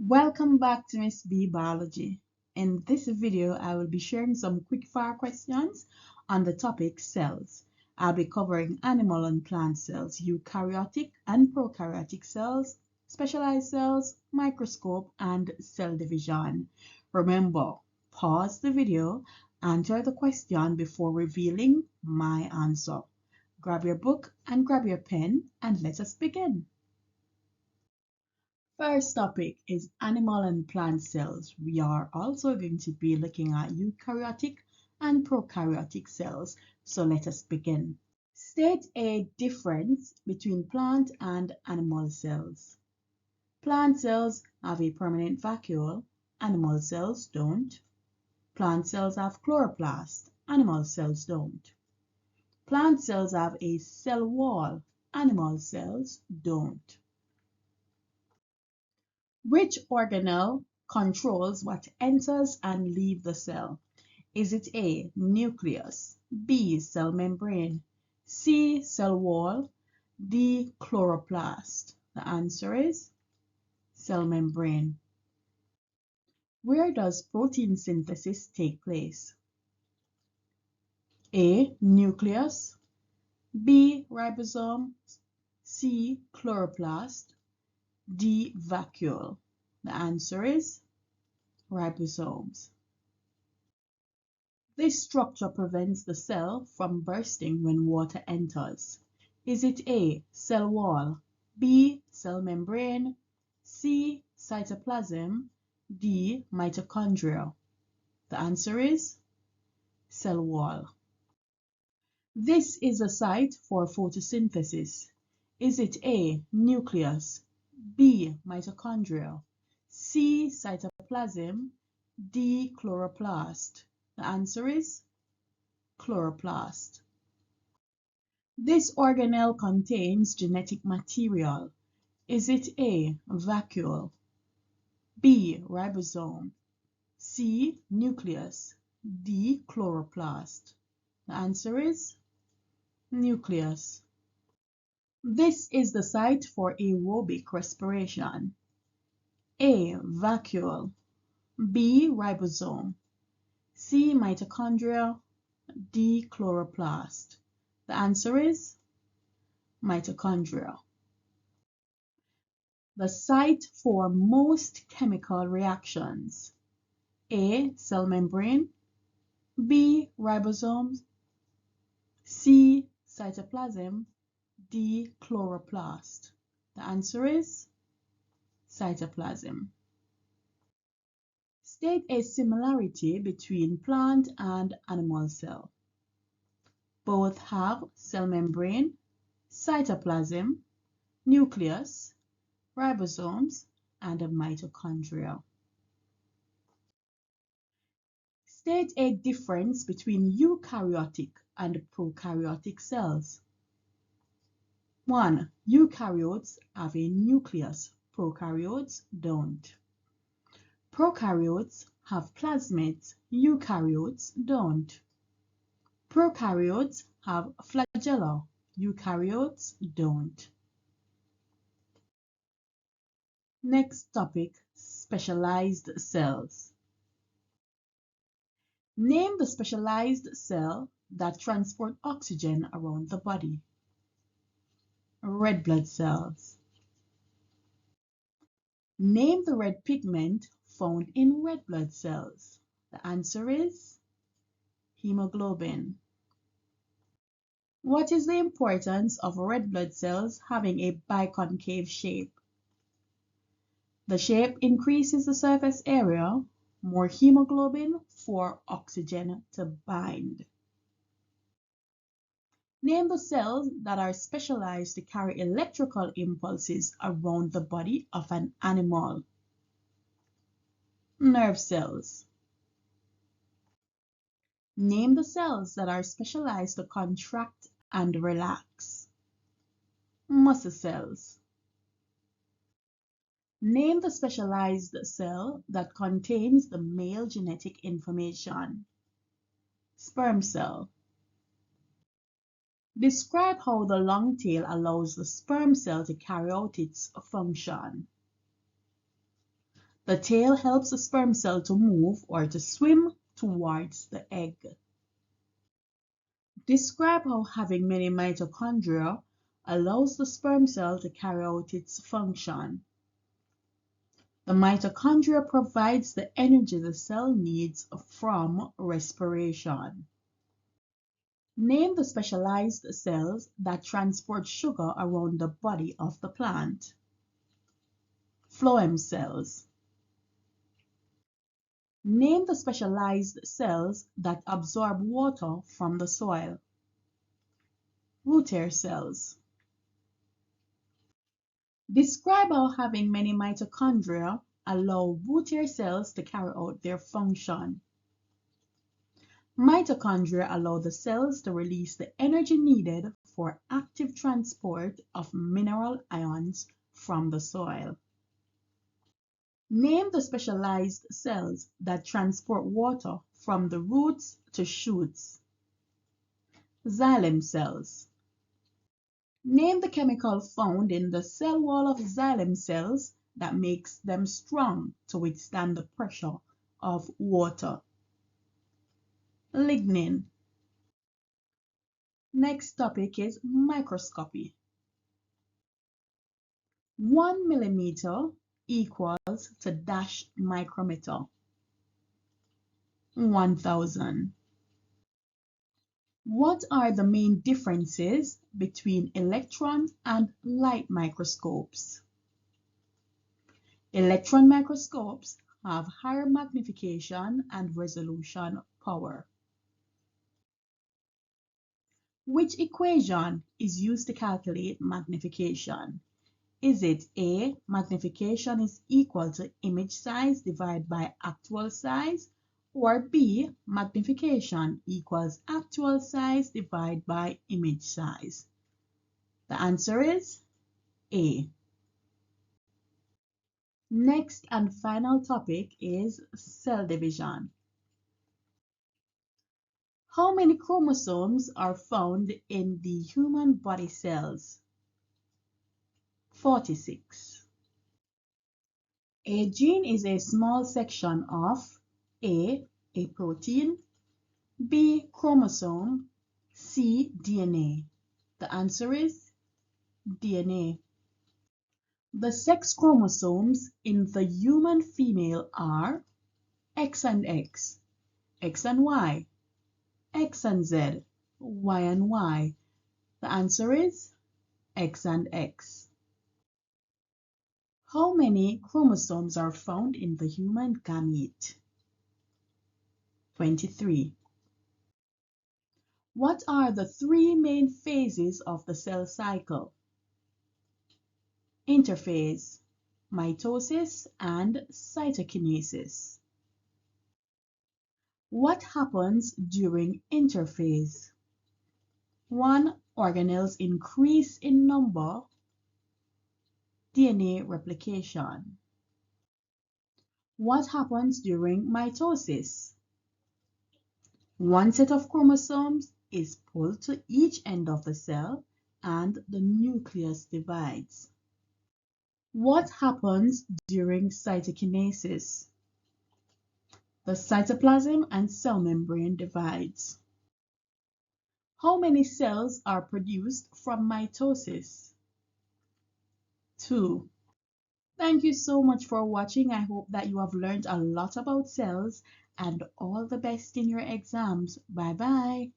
Welcome back to Miss B Biology. In this video, I will be sharing some quick fire questions on the topic cells. I'll be covering animal and plant cells, eukaryotic and prokaryotic cells, specialized cells, microscope, and cell division. Remember, pause the video, answer the question before revealing my answer. Grab your book and grab your pen and let us begin. First topic is animal and plant cells. We are also going to be looking at eukaryotic and prokaryotic cells. So let us begin. State a difference between plant and animal cells. Plant cells have a permanent vacuole, animal cells don't. Plant cells have chloroplast, animal cells don't. Plant cells have a cell wall, animal cells don't. Which organelle controls what enters and leaves the cell? Is it A, nucleus, B, cell membrane, C, cell wall, D, chloroplast? The answer is cell membrane. Where does protein synthesis take place? A, nucleus, B, ribosome, C, chloroplast, D, vacuole. The answer is ribosomes. This structure prevents the cell from bursting when water enters. Is it A, cell wall, B, cell membrane, C, cytoplasm, D, mitochondria? The answer is cell wall. This is a site for photosynthesis. Is it A, nucleus, B, mitochondria, C, cytoplasm, D, chloroplast? The answer is chloroplast. This organelle contains genetic material. Is it A, vacuole, B, ribosome, C, nucleus, D, chloroplast? The answer is nucleus. This is the site for aerobic respiration. A, vacuole, B, ribosome, C, mitochondria, D, chloroplast? The answer is mitochondria. The site for most chemical reactions. A, cell membrane, B, ribosomes, C, cytoplasm, D, chloroplast? The answer is cytoplasm. State a similarity between plant and animal cell. Both have cell membrane, cytoplasm, nucleus, ribosomes, and a mitochondria. State a difference between eukaryotic and prokaryotic cells. 1. Eukaryotes have a nucleus, prokaryotes don't. Prokaryotes have plasmids, eukaryotes don't. Prokaryotes have flagella, eukaryotes don't. Next topic, specialized cells. Name the specialized cell that transport oxygen around the body. Red blood cells. Name the red pigment found in red blood cells. The answer is hemoglobin. What is the importance of red blood cells having a biconcave shape? The shape increases the surface area, more hemoglobin for oxygen to bind. Name the cells that are specialized to carry electrical impulses around the body of an animal. Nerve cells. Name the cells that are specialized to contract and relax. Muscle cells. Name the specialized cell that contains the male genetic information. Sperm cell. Describe how the long tail allows the sperm cell to carry out its function. The tail helps the sperm cell to move or to swim towards the egg. Describe how having many mitochondria allows the sperm cell to carry out its function. The mitochondria provides the energy the cell needs from respiration. Name the specialized cells that transport sugar around the body of the plant. Phloem cells. Name the specialized cells that absorb water from the soil. Root hair cells. Describe how having many mitochondria allow root hair cells to carry out their function. Mitochondria allow the cells to release the energy needed for active transport of mineral ions from the soil. Name the specialized cells that transport water from the roots to shoots. Xylem cells. Name the chemical found in the cell wall of xylem cells that makes them strong to withstand the pressure of water. Lignin. Next topic is microscopy. 1 millimeter equals to dash micrometer. 1000. What are the main differences between electron and light microscopes? Electron microscopes have higher magnification and resolution power. Which equation is used to calculate magnification? Is it A, magnification is equal to image size divided by actual size, or B, magnification equals actual size divided by image size? The answer is A. Next and final topic is cell division. How many chromosomes are found in the human body cells? 46. A gene is a small section of A protein, B, chromosome, C, DNA. The answer is DNA. The sex chromosomes in the human female are X and X, X and Y, X and Z, Y and Y. The answer is X and X. How many chromosomes are found in the human gamete? 23. What are the three main phases of the cell cycle? Interphase, mitosis, and cytokinesis. What happens during interphase? 1. Organelles increase in number. DNA replication. What happens during mitosis? One set of chromosomes is pulled to each end of the cell and the nucleus divides. What happens during cytokinesis? The cytoplasm and cell membrane divides. How many cells are produced from mitosis? 2. Thank you so much for watching. I hope that you have learned a lot about cells and all the best in your exams. Bye bye.